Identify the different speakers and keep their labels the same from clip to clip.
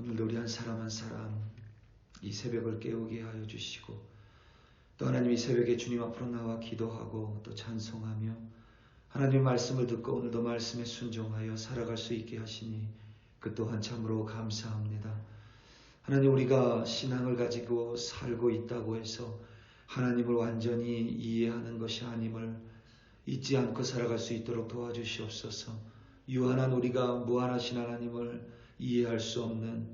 Speaker 1: 오늘도 우리 한 사람 한 사람 이 새벽을 깨우게 하여 주시고, 또 하나님 이 새벽에 주님 앞으로 나와 기도하고 또 찬송하며 하나님의 말씀을 듣고 오늘도 말씀에 순종하여 살아갈 수 있게 하시니 그 또한 참으로 감사합니다. 하나님, 우리가 신앙을 가지고 살고 있다고 해서 하나님을 완전히 이해하는 것이 아님을 잊지 않고 살아갈 수 있도록 도와주시옵소서. 유한한 우리가 무한하신 하나님을 이해할 수 없는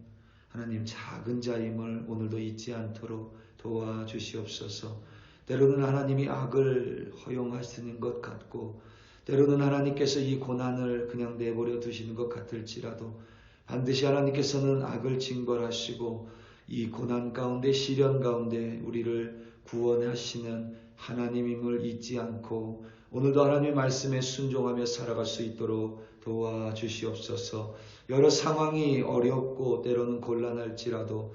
Speaker 1: 하나님 작은 자임을 오늘도 잊지 않도록 도와주시옵소서. 때로는 하나님이 악을 허용하시는 것 같고, 때로는 하나님께서 이 고난을 그냥 내버려 두시는 것 같을지라도 반드시 하나님께서는 악을 징벌하시고 이 고난 가운데, 시련 가운데 우리를 구원하시는 하나님임을 잊지 않고 오늘도 하나님의 말씀에 순종하며 살아갈 수 있도록 도와주시옵소서. 여러 상황이 어렵고 때로는 곤란할지라도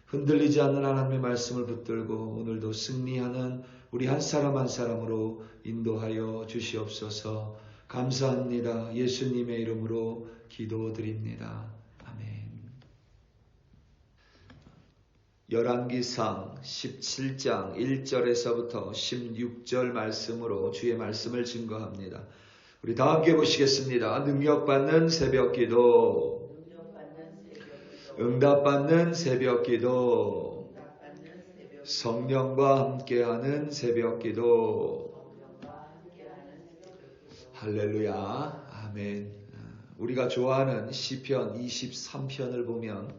Speaker 1: 흔들리지 않는 하나님의 말씀을 붙들고 오늘도 승리하는 우리 한 사람 한 사람으로 인도하여 주시옵소서. 감사합니다. 예수님의 이름으로 기도드립니다. 아멘. 열왕기상 17장 1절에서부터 16절 말씀으로 주의 말씀을 증거합니다. 우리 다 함께 보시겠습니다. 능력받는 새벽기도, 응답받는 새벽기도, 성령과 함께하는 새벽기도. 할렐루야. 아멘. 우리가 좋아하는 시편 23편을 보면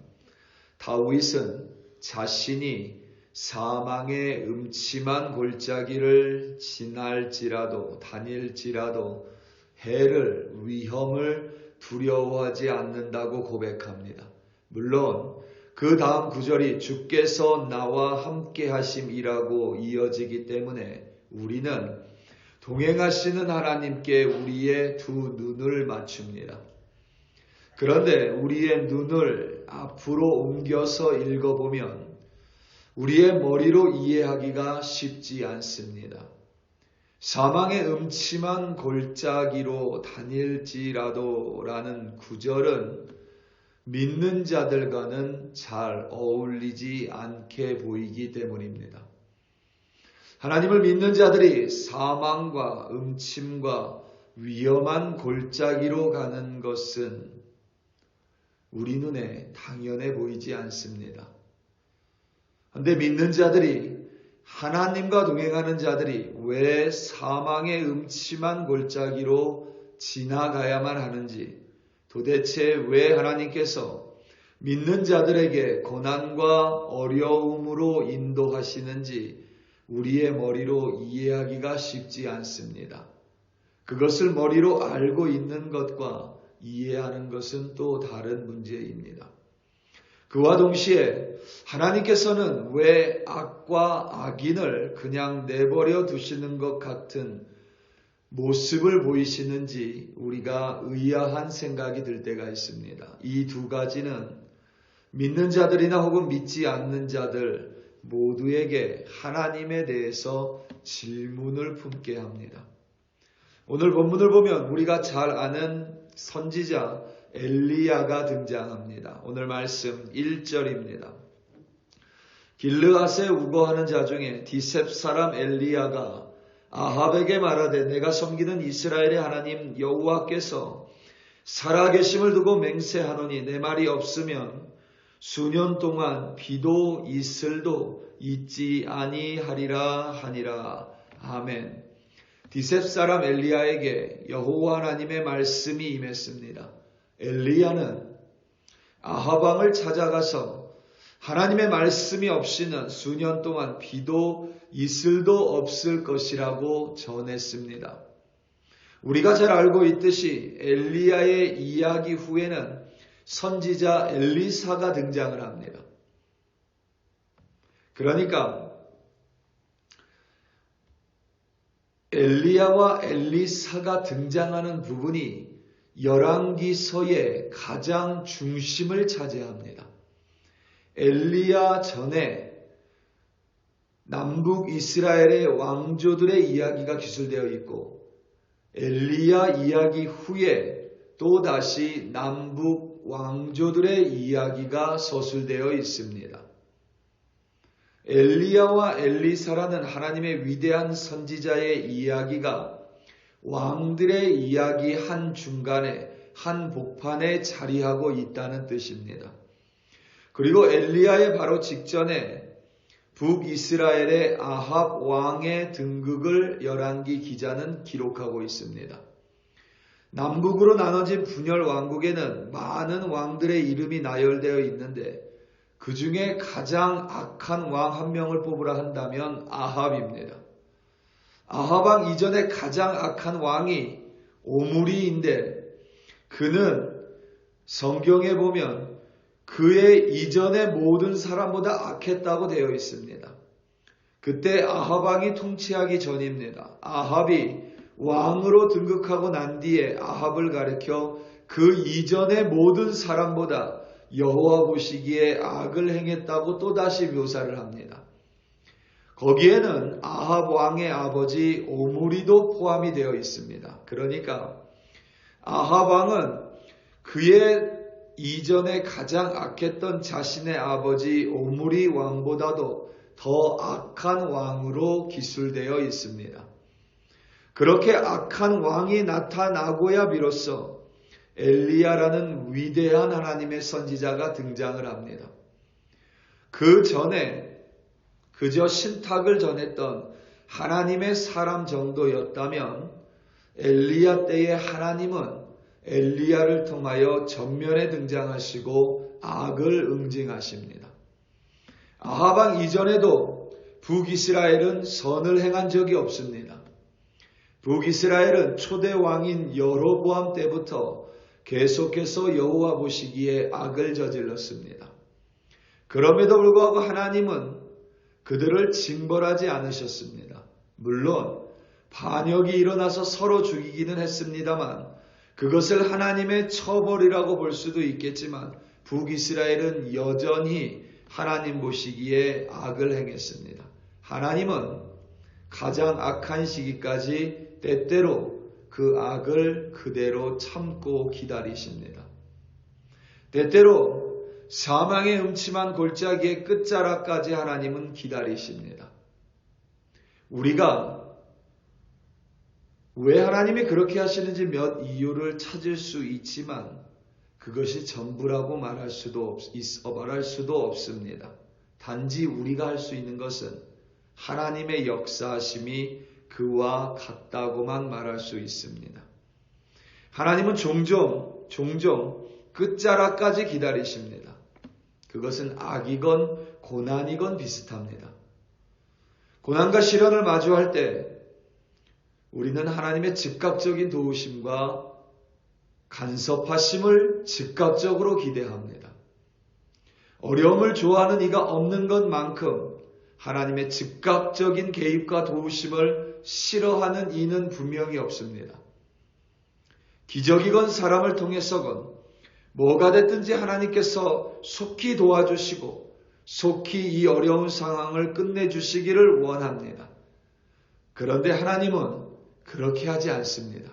Speaker 1: 다윗은 자신이 사망의 음침한 골짜기를 지날지라도 다닐지라도 해를 위험을 두려워하지 않는다고 고백합니다. 물론 그 다음 구절이 주께서 나와 함께 하심이라고 이어지기 때문에 우리는 동행하시는 하나님께 우리의 두 눈을 맞춥니다. 그런데 우리의 눈을 앞으로 옮겨서 읽어보면 우리의 머리로 이해하기가 쉽지 않습니다. 사망의 음침한 골짜기로 다닐지라도 라는 구절은 믿는 자들과는 잘 어울리지 않게 보이기 때문입니다. 하나님을 믿는 자들이 사망과 음침과 위험한 골짜기로 가는 것은 우리 눈에 당연해 보이지 않습니다. 그런데 믿는 자들이, 하나님과 동행하는 자들이 왜 사망의 음침한 골짜기로 지나가야만 하는지, 도대체 왜 하나님께서 믿는 자들에게 고난과 어려움으로 인도하시는지 우리의 머리로 이해하기가 쉽지 않습니다. 그것을 머리로 알고 있는 것과 이해하는 것은 또 다른 문제입니다. 그와 동시에 하나님께서는 왜 악과 악인을 그냥 내버려 두시는 것 같은 모습을 보이시는지 우리가 의아한 생각이 들 때가 있습니다. 이 두 가지는 믿는 자들이나 혹은 믿지 않는 자들 모두에게 하나님에 대해서 질문을 품게 합니다. 오늘 본문을 보면 우리가 잘 아는 선지자 엘리야가 등장합니다. 오늘 말씀 1절입니다. 길르앗에 우거하는 자 중에 디셉 사람 엘리야가 아합에게 말하되 내가 섬기는 이스라엘의 하나님 여호와께서 살아계심을 두고 맹세하노니 내 말이 없으면 수년 동안 비도 이슬도 있지 아니하리라 하니라. 아멘. 디셉 사람 엘리야에게 여호와 하나님의 말씀이 임했습니다. 엘리야는 아합 왕을 찾아가서 하나님의 말씀이 없이는 수년 동안 비도 이슬도 없을 것이라고 전했습니다. 우리가 잘 알고 있듯이 엘리야의 이야기 후에는 선지자 엘리사가 등장을 합니다. 그러니까 엘리야와 엘리사가 등장하는 부분이 열왕기서의 가장 중심을 차지합니다. 엘리야 전에 남북 이스라엘의 왕조들의 이야기가 기술되어 있고 엘리야 이야기 후에 또다시 남북 왕조들의 이야기가 서술되어 있습니다. 엘리야와 엘리사라는 하나님의 위대한 선지자의 이야기가 왕들의 이야기 한 중간에 한 복판에 자리하고 있다는 뜻입니다. 그리고 엘리야의 바로 직전에 북이스라엘의 아합 왕의 등극을 열왕기 기자는 기록하고 있습니다. 남북으로 나눠진 분열 왕국에는 많은 왕들의 이름이 나열되어 있는데 그 중에 가장 악한 왕 한 명을 뽑으라 한다면 아합입니다. 아합 왕 이전에 가장 악한 왕이 오므리인데 그는 성경에 보면 그의 이전의 모든 사람보다 악했다고 되어 있습니다. 그때 아합 왕이 통치하기 전입니다. 아합이 왕으로 등극하고 난 뒤에 아합을 가리켜 그 이전의 모든 사람보다 여호와 보시기에 악을 행했다고 또다시 묘사를 합니다. 거기에는 아합 왕의 아버지 오므리도 포함이 되어 있습니다. 그러니까 아합 왕은 그의 이전에 가장 악했던 자신의 아버지 오므리 왕보다도 더 악한 왕으로 기술되어 있습니다. 그렇게 악한 왕이 나타나고야 비로소 엘리야라는 위대한 하나님의 선지자가 등장을 합니다. 그 전에 그저 신탁을 전했던 하나님의 사람 정도였다면 엘리야 때의 하나님은 엘리야를 통하여 전면에 등장하시고 악을 응징하십니다. 아합 왕 이전에도 북이스라엘은 선을 행한 적이 없습니다. 북이스라엘은 초대 왕인 여로보암 때부터 계속해서 여호와 보시기에 악을 저질렀습니다. 그럼에도 불구하고 하나님은 그들을 징벌하지 않으셨습니다. 물론 반역이 일어나서 서로 죽이기는 했습니다만 그것을 하나님의 처벌이라고 볼 수도 있겠지만 북이스라엘은 여전히 하나님 보시기에 악을 행했습니다. 하나님은 가장 악한 시기까지 때때로 그 악을 그대로 참고 기다리십니다. 때때로 사망의 음침한 골짜기의 끝자락까지 하나님은 기다리십니다. 우리가 왜 하나님이 그렇게 하시는지 몇 이유를 찾을 수 있지만 그것이 전부라고 말할 수도 없습니다. 단지 우리가 할 수 있는 것은 하나님의 역사하심이 그와 같다고만 말할 수 있습니다. 하나님은 종종 끝자락까지 기다리십니다. 그것은 악이건 고난이건 비슷합니다. 고난과 시련을 마주할 때 우리는 하나님의 즉각적인 도우심과 간섭하심을 즉각적으로 기대합니다. 어려움을 좋아하는 이가 없는 것만큼 하나님의 즉각적인 개입과 도우심을 싫어하는 이는 분명히 없습니다. 기적이건 사람을 통해서건 뭐가 됐든지 하나님께서 속히 도와주시고 속히 이 어려운 상황을 끝내주시기를 원합니다. 그런데 하나님은 그렇게 하지 않습니다.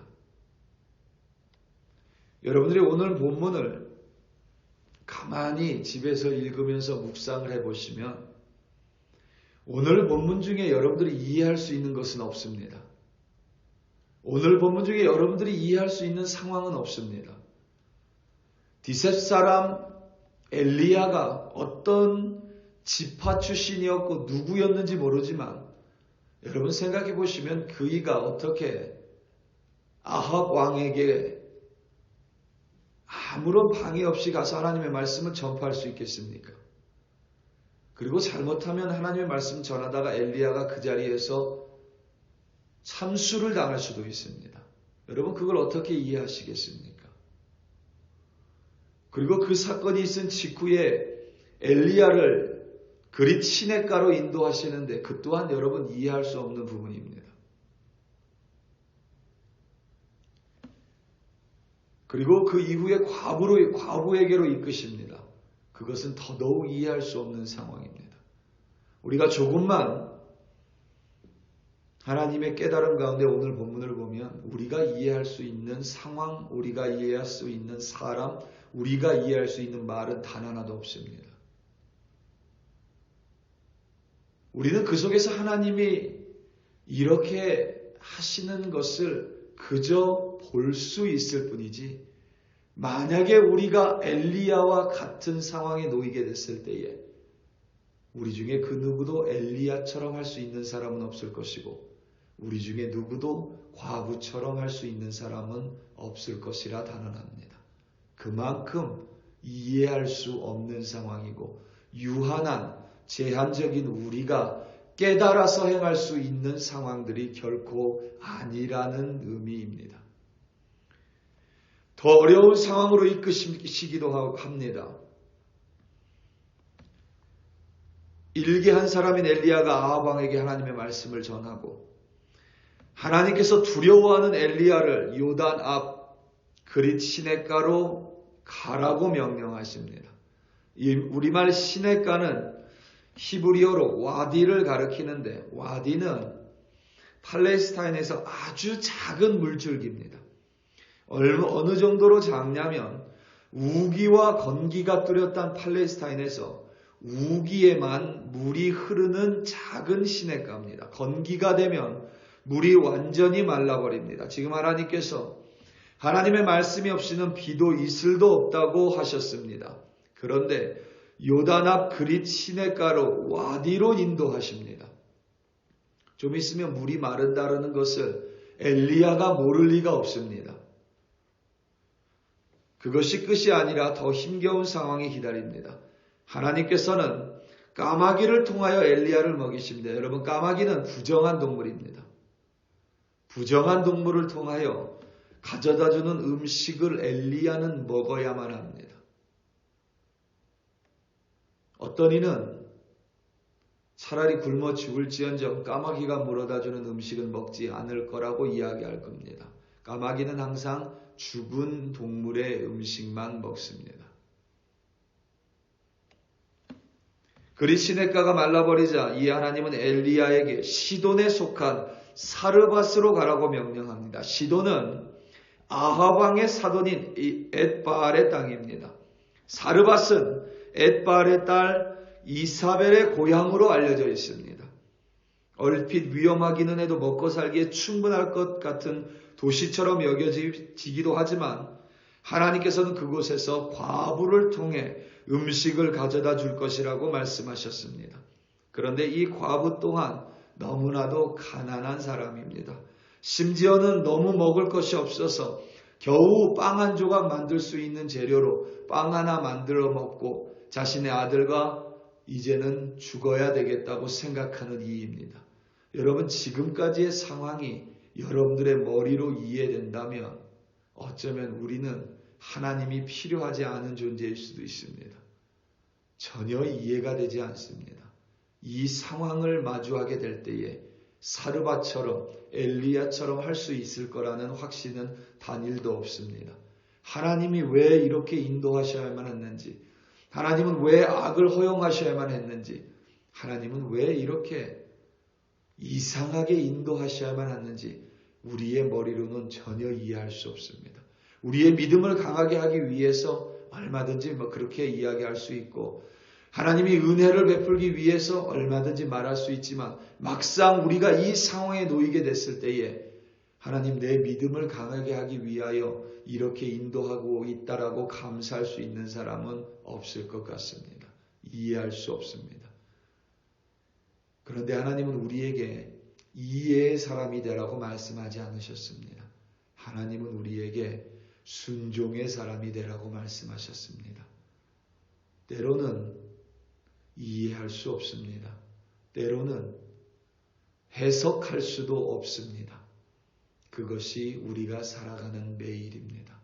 Speaker 1: 여러분들이 오늘 본문을 가만히 집에서 읽으면서 묵상을 해보시면 오늘 본문 중에 여러분들이 이해할 수 있는 것은 없습니다. 오늘 본문 중에 여러분들이 이해할 수 있는 상황은 없습니다. 디셉 사람 엘리야가 어떤 지파 출신이었고 누구였는지 모르지만 여러분 생각해 보시면 그이가 어떻게 아합 왕에게 아무런 방해 없이 가서 하나님의 말씀을 전파할 수 있겠습니까? 그리고 잘못하면 하나님의 말씀 전하다가 엘리야가 그 자리에서 참수를 당할 수도 있습니다. 여러분 그걸 어떻게 이해하시겠습니까? 그리고 그 사건이 있은 직후에 엘리야를 그릿 시냇가로 인도하시는데 그 또한 여러분 이해할 수 없는 부분입니다. 그리고 그 이후에 과부에게로 이끄십니다. 그것은 더더욱 이해할 수 없는 상황입니다. 우리가 조금만 하나님의 깨달음 가운데 오늘 본문을 보면 우리가 이해할 수 있는 상황, 우리가 이해할 수 있는 사람, 우리가 이해할 수 있는 말은 단 하나도 없습니다. 우리는 그 속에서 하나님이 이렇게 하시는 것을 그저 볼 수 있을 뿐이지, 만약에 우리가 엘리야와 같은 상황에 놓이게 됐을 때에 우리 중에 그 누구도 엘리야처럼 할 수 있는 사람은 없을 것이고, 우리 중에 누구도 과부처럼 할 수 있는 사람은 없을 것이라 단언합니다. 그만큼 이해할 수 없는 상황이고, 유한한 제한적인 우리가 깨달아서 행할 수 있는 상황들이 결코 아니라는 의미입니다. 더 어려운 상황으로 이끄시기도 합니다. 일개 한 사람인 엘리야가 아합 왕에게 하나님의 말씀을 전하고, 하나님께서 두려워하는 엘리야를 요단 앞 그릿 시냇가로 가라고 명령하십니다. 이 우리말 시냇가는 히브리어로 와디를 가리키는데, 와디는 팔레스타인에서 아주 작은 물줄기입니다. 어느 정도로 작냐면 우기와 건기가 뚜렷한 팔레스타인에서 우기에만 물이 흐르는 작은 시냇가입니다. 건기가 되면 물이 완전히 말라버립니다. 지금 하나님께서 하나님의 말씀이 없이는 비도 이슬도 없다고 하셨습니다. 그런데 요단 앞 그릿 시냇가로 와디로 인도하십니다. 좀 있으면 물이 마른다는 것을 엘리야가 모를 리가 없습니다. 그것이 끝이 아니라 더 힘겨운 상황이 기다립니다. 하나님께서는 까마귀를 통하여 엘리야를 먹이십니다. 여러분, 까마귀는 부정한 동물입니다. 부정한 동물을 통하여 가져다주는 음식을 엘리야는 먹어야만 합니다. 어떤 이는 차라리 굶어 죽을지언정 까마귀가 물어다주는 음식은 먹지 않을 거라고 이야기할 겁니다. 까마귀는 항상 죽은 동물의 음식만 먹습니다. 그리 시냇가가 말라버리자 이에 하나님은 엘리야에게 시돈에 속한 사르밧으로 가라고 명령합니다. 시돈은 아합 왕의 사돈인 엣바알의 땅입니다. 사르밧은 엣바알의 딸 이사벨의 고향으로 알려져 있습니다. 얼핏 위험하기는 해도 먹고 살기에 충분할 것 같은 도시처럼 여겨지기도 하지만, 하나님께서는 그곳에서 과부를 통해 음식을 가져다 줄 것이라고 말씀하셨습니다. 그런데 이 과부 또한 너무나도 가난한 사람입니다. 심지어는 너무 먹을 것이 없어서 겨우 빵 한 조각 만들 수 있는 재료로 빵 하나 만들어 먹고 자신의 아들과 이제는 죽어야 되겠다고 생각하는 이입니다. 여러분, 지금까지의 상황이 여러분들의 머리로 이해된다면 어쩌면 우리는 하나님이 필요하지 않은 존재일 수도 있습니다. 전혀 이해가 되지 않습니다. 이 상황을 마주하게 될 때에 사르밧처럼 엘리야처럼 할 수 있을 거라는 확신은 단일도 없습니다. 하나님이 왜 이렇게 인도하셔야만 했는지, 하나님은 왜 악을 허용하셔야만 했는지, 하나님은 왜 이렇게 이상하게 인도하셔야만 했는지 우리의 머리로는 전혀 이해할 수 없습니다. 우리의 믿음을 강하게 하기 위해서 얼마든지 그렇게 이야기할 수 있고, 하나님이 은혜를 베풀기 위해서 얼마든지 말할 수 있지만, 막상 우리가 이 상황에 놓이게 됐을 때에 하나님, 내 믿음을 강하게 하기 위하여 이렇게 인도하고 있다라고 감사할 수 있는 사람은 없을 것 같습니다. 이해할 수 없습니다. 그런데 하나님은 우리에게 이해의 사람이 되라고 말씀하지 않으셨습니다. 하나님은 우리에게 순종의 사람이 되라고 말씀하셨습니다. 때로는 이해할 수 없습니다. 때로는 해석할 수도 없습니다. 그것이 우리가 살아가는 매일입니다.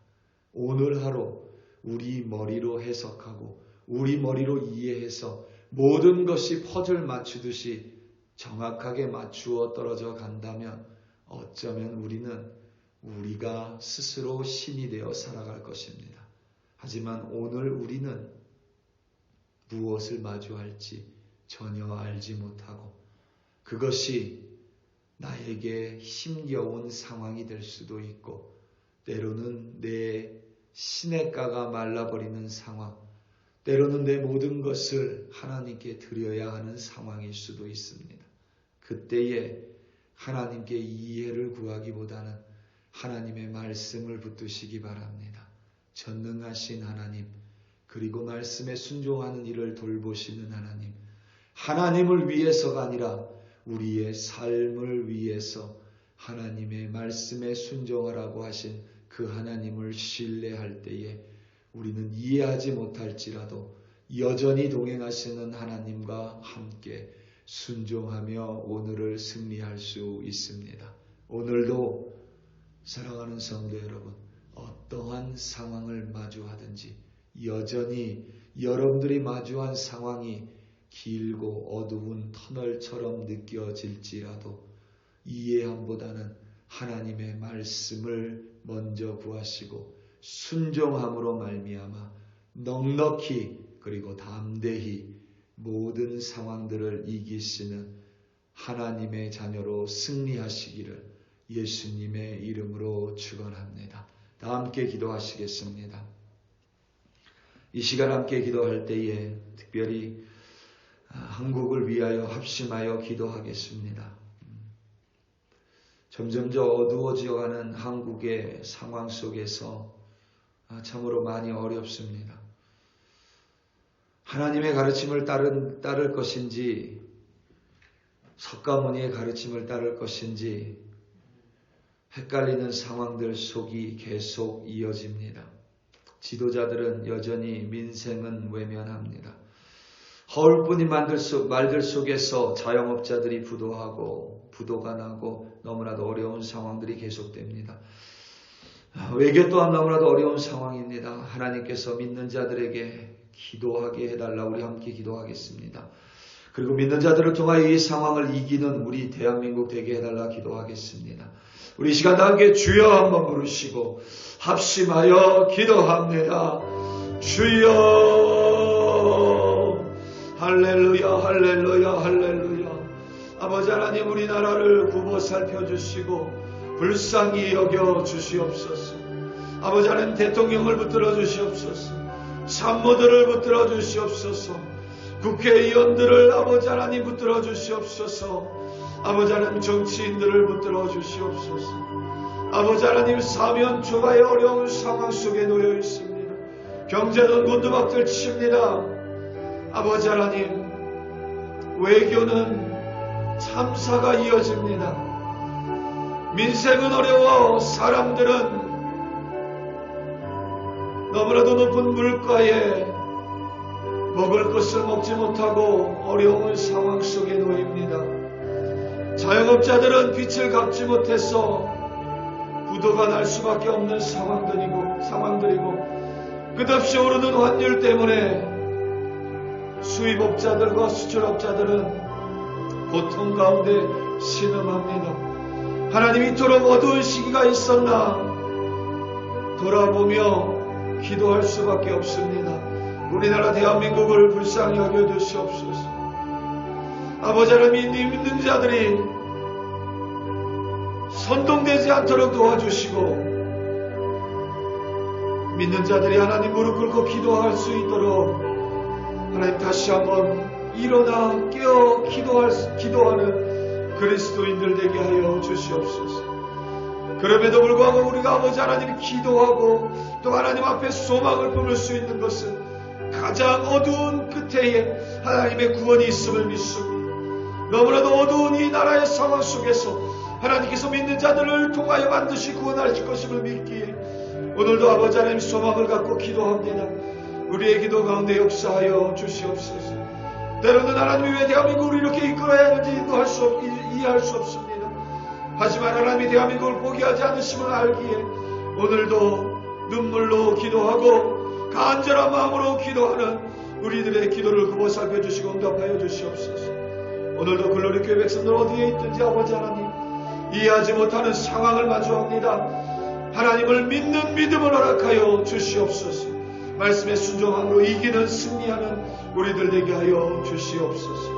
Speaker 1: 오늘 하루 우리 머리로 해석하고 우리 머리로 이해해서 모든 것이 퍼즐 맞추듯이 정확하게 맞추어 떨어져 간다면 어쩌면 우리는 우리가 스스로 신이 되어 살아갈 것입니다. 하지만 오늘 우리는 무엇을 마주할지 전혀 알지 못하고 그것이 나에게 힘겨운 상황이 될 수도 있고, 때로는 내 시냇가가 말라버리는 상황, 때로는 내 모든 것을 하나님께 드려야 하는 상황일 수도 있습니다. 그때에 하나님께 이해를 구하기보다는 하나님의 말씀을 붙드시기 바랍니다. 전능하신 하나님, 그리고 말씀에 순종하는 일을 돌보시는 하나님, 하나님을 위해서가 아니라 우리의 삶을 위해서 하나님의 말씀에 순종하라고 하신 그 하나님을 신뢰할 때에 우리는 이해하지 못할지라도 여전히 동행하시는 하나님과 함께 순종하며 오늘을 승리할 수 있습니다. 오늘도 사랑하는 성도 여러분, 어떠한 상황을 마주하든지 여전히 여러분들이 마주한 상황이 길고 어두운 터널처럼 느껴질지라도 이해함보다는 하나님의 말씀을 먼저 구하시고 순종함으로 말미암아 넉넉히 그리고 담대히 모든 상황들을 이기시는 하나님의 자녀로 승리하시기를 예수님의 이름으로 축원합니다. 다 함께 기도하시겠습니다. 이 시간 함께 기도할 때에 특별히 한국을 위하여 합심하여 기도하겠습니다. 점점 더 어두워져가는 한국의 상황 속에서 참으로 많이 어렵습니다. 하나님의 가르침을 따를 것인지 석가모니의 가르침을 따를 것인지 헷갈리는 상황들 속이 계속 이어집니다. 지도자들은 여전히 민생은 외면합니다. 허울뿐인 말들 속에서 자영업자들이 부도하고 부도가 나고 너무나도 어려운 상황들이 계속됩니다. 외교 또한 너무나도 어려운 상황입니다. 하나님께서 믿는 자들에게 기도하게 해달라. 우리 함께 기도하겠습니다. 그리고 믿는 자들을 통하여 이 상황을 이기는 우리 대한민국 되게 해달라 기도하겠습니다. 우리 이 시간 다 함께 주여 한번 부르시고 합심하여 기도합니다. 주여, 할렐루야, 할렐루야, 할렐루야. 아버지 하나님, 우리나라를 굽어 살펴주시고 불쌍히 여겨 주시옵소서. 아버지 하나님, 대통령을 붙들어 주시옵소서. 참모들을 붙들어 주시옵소서. 국회의원들을 아버지 하나님 붙들어 주시옵소서. 아버지 하나님, 정치인들을 붙들어 주시옵소서. 아버지 하나님, 사면 초가의 어려운 상황 속에 놓여 있습니다. 경제는 곤두박질 칩니다. 아버지 하나님, 외교는 참사가 이어집니다. 민생은 어려워 사람들은 너무나도 높은 물가에 먹을 것을 먹지 못하고 어려운 상황 속에 놓입니다. 자영업자들은 빚을 갚지 못해서 부도가 날 수밖에 없는 상황들이고 끝없이 오르는 환율 때문에 수입업자들과 수출업자들은 고통 가운데 신음합니다. 하나님, 이토록 어두운 시기가 있었나 돌아보며 기도할 수밖에 없습니다. 우리나라 대한민국을 불쌍히 여겨주시옵소서. 아버지 하나님, 믿는 자들이 선동되지 않도록 도와주시고 믿는 자들이 하나님 무릎 꿇고 기도할 수 있도록 하나님 다시 한번 일어나 깨어 기도하는 그리스도인들 되게 하여 주시옵소서. 그럼에도 불구하고 우리가 아버지 하나님 기도하고 또 하나님 앞에 소망을 품을 수 있는 것은 가장 어두운 끝에 하나님의 구원이 있음을 믿습니다. 너무나도 어두운 이 나라의 상황 속에서 하나님께서 믿는 자들을 통하여 반드시 구원하실 것임을 믿기에 오늘도 아버지 하나님 소망을 갖고 기도합니다. 우리의 기도 가운데 역사하여 주시옵소서. 때로는 하나님이 왜 대한민국을 이렇게 이끌어야 하는지 이해할 수 없습니다. 하지만 하나님이 대한민국을 포기하지 않으심을 알기에 오늘도 눈물로 기도하고 간절한 마음으로 기도하는 우리들의 기도를 굽어 살펴주시고 응답하여 주시옵소서. 오늘도 글로리 교회 백성들 어디에 있든지 아버지 하나님, 이해하지 못하는 상황을 마주합니다. 하나님을 믿는 믿음을 허락하여 주시옵소서. 말씀에 순종함으로 이기는 승리하는 우리들 되게 하여 주시옵소서.